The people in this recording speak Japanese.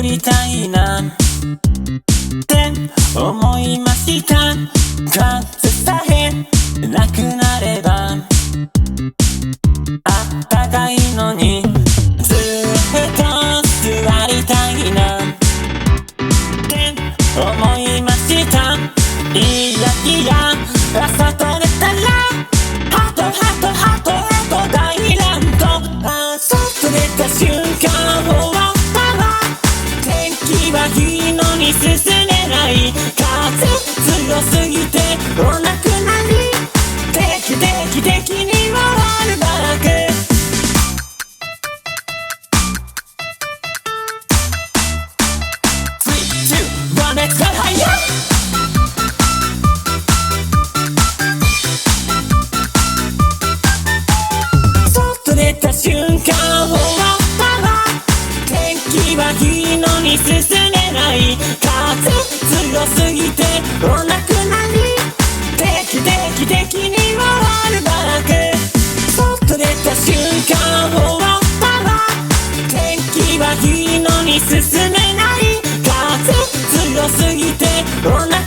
りたいなって思いました。風さえなくなればあったかいのに、ずっと座りたいなって思いました。いやいや朝取れたらハトハトハトハト大乱闘。朝取れた瞬間終わったわ。天気はいいのに進めない。風強すぎてお亡くなり。定期的にオールバック。3、2、1、レッツゴーハイヤー。出た瞬間終わったわ。天気はいいのに進めない。風強すぎてお亡くなり。定期的にオールバック。そっと出た瞬間終わったわ。天気はいいのに進めない。風強すぎてお亡くなり。